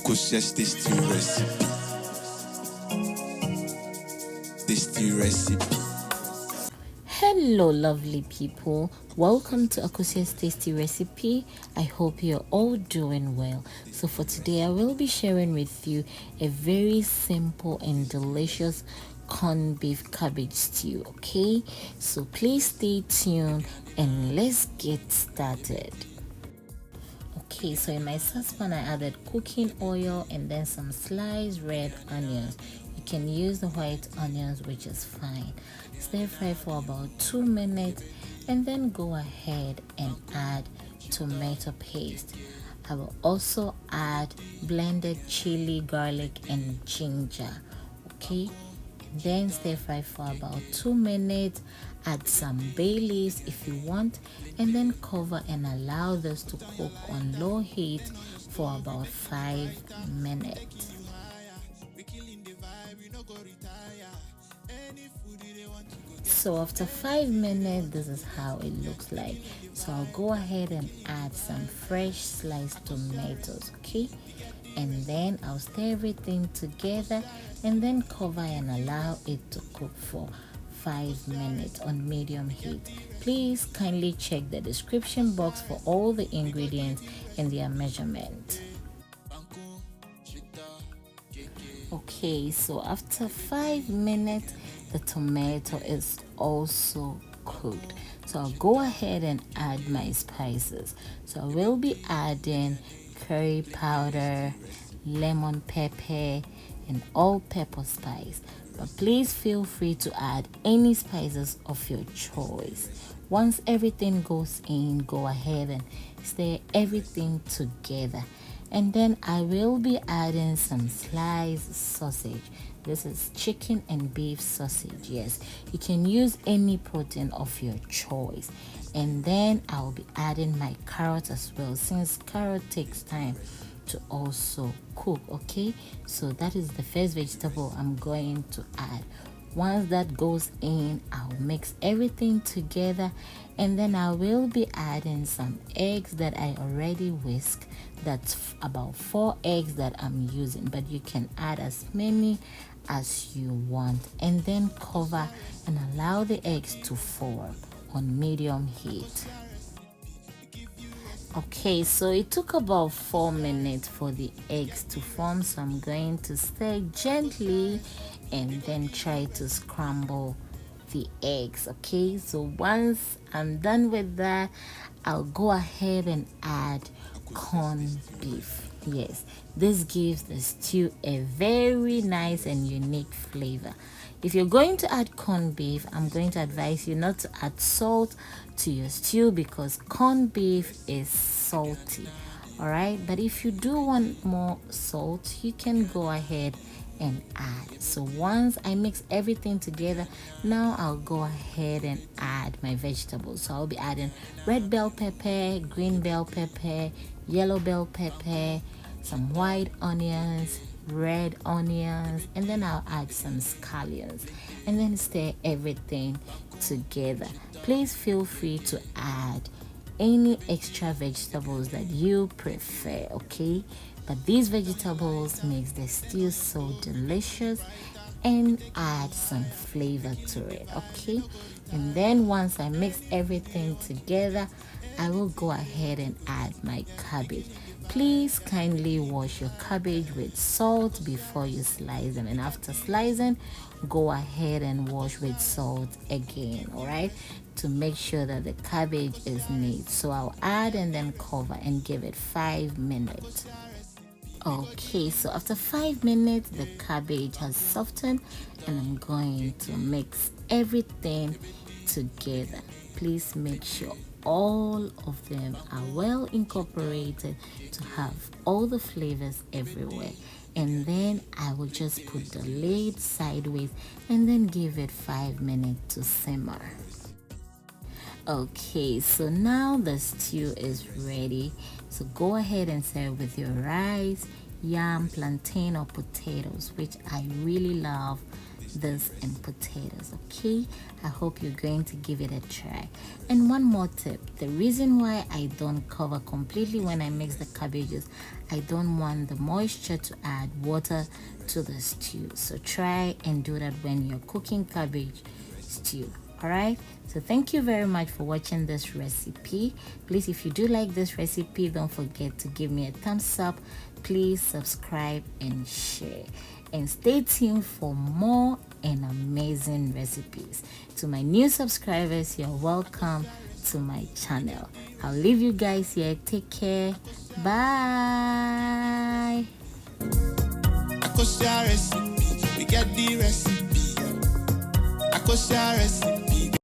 Akosh's tasty recipe. Tasty recipe. Hello lovely people, welcome to Akosia's tasty recipe. I hope you're all doing well. So for today I will be sharing with you a very simple and delicious corned beef cabbage stew. Okay, so please stay tuned and let's get started. Okay, so in my saucepan I added cooking oil and then some sliced red onions. You can use the white onions, which is fine. Stir fry for about 2 minutes and then go ahead and add tomato paste. I will also add blended chili, garlic and ginger. Okay, then stir fry for about 2 minutes. Add some bay leaves if you want, and then cover and allow this to cook on low heat for about 5 minutes. So after 5 minutes, this is how it looks like. So I'll go ahead and add some fresh sliced tomatoes, okay? And then I'll stir everything together and then cover and allow it to cook for 5 minutes on medium heat. Please kindly check the description box for all the ingredients and their measurement. Okay, so after 5 minutes, the tomato is also cooked. So I'll go ahead and add my spices. So I will be adding curry powder, lemon pepper, and all-pepper spice. But please feel free to add any spices of your choice. Once everything goes in, go ahead and stir everything together. And then I will be adding some sliced sausage. This is chicken and beef sausage. Yes, you can use any protein of your choice. And then I'll be adding my carrot as well, since carrot takes time to also cook. Okay, so that is the first vegetable I'm going to add. Once that goes in, I'll mix everything together, and then I will be adding some eggs that I already whisked. That's about 4 eggs that I'm using, but you can add as many as you want, and then cover and allow the eggs to form on medium heat. Okay, so it took about 4 minutes for the eggs to form, so I'm going to stir gently and then try to scramble the eggs. Okay, so once I'm done with that, I'll go ahead and add corned beef. Yes, this gives the stew a very nice and unique flavor. If you're going to add corned beef, I'm going to advise you not to add salt to your stew because corned beef is salty. Alright, but if you do want more salt, you can go ahead and add. So once I mix everything together, now I'll go ahead and add my vegetables. So I'll be adding red bell pepper, green bell pepper, yellow bell pepper, some white onions, red onions, and then I'll add some scallions and then stir everything together. Please feel free to add any extra vegetables that you prefer, okay? But these vegetables makes the stew so delicious and add some flavor to it, okay? And then once I mix everything together, I will go ahead and add my cabbage. Please kindly wash your cabbage with salt before you slice them, and after slicing, go ahead and wash with salt again, all right, to make sure that the cabbage is neat. So I'll add and then cover and give it 5 minutes. Okay, so after 5 minutes, the cabbage has softened and I'm going to mix everything together. Please make sure all of them are well incorporated to have all the flavors everywhere. And then I will just put the lid sideways and then give it 5 minutes to simmer. Okay, so now the stew is ready. So go ahead and serve with your rice, yam, plantain or potatoes, which I really love this and potatoes. Okay, I hope you're going to give it a try. And one more tip, the reason why I don't cover completely when I mix the cabbages, I don't want the moisture to add water to the stew. So try and do that when you're cooking cabbage stew. All right, so thank you very much for watching this recipe. Please, if you do like this recipe, don't forget to give me a thumbs up. Please subscribe and share, and stay tuned for more and amazing recipes. To my new subscribers, you're welcome to my channel. I'll leave you guys here. Take care. Bye. Recipe. We get the recipe. Recipe.